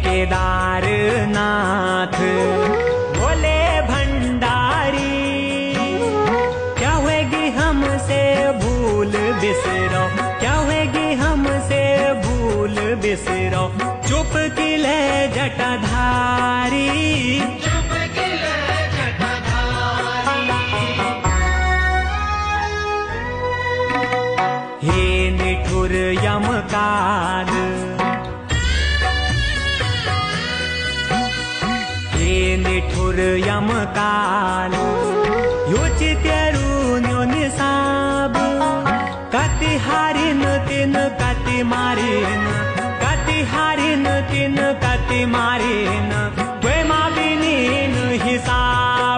केदारनाथ बोले भंडारी, क्या होगी हमसे भूल बिसरो, क्या होगी हमसे भूल बिसरो, चुप किले जटाधारी। हे निठुर यमकाल, हे निठुर यमकाल, योचित्यरुन्यो निसाब, कति हारिन तिन कति मारिन, कति हारिन तिन कति मारिन, त्वे माविनीन हिसाब।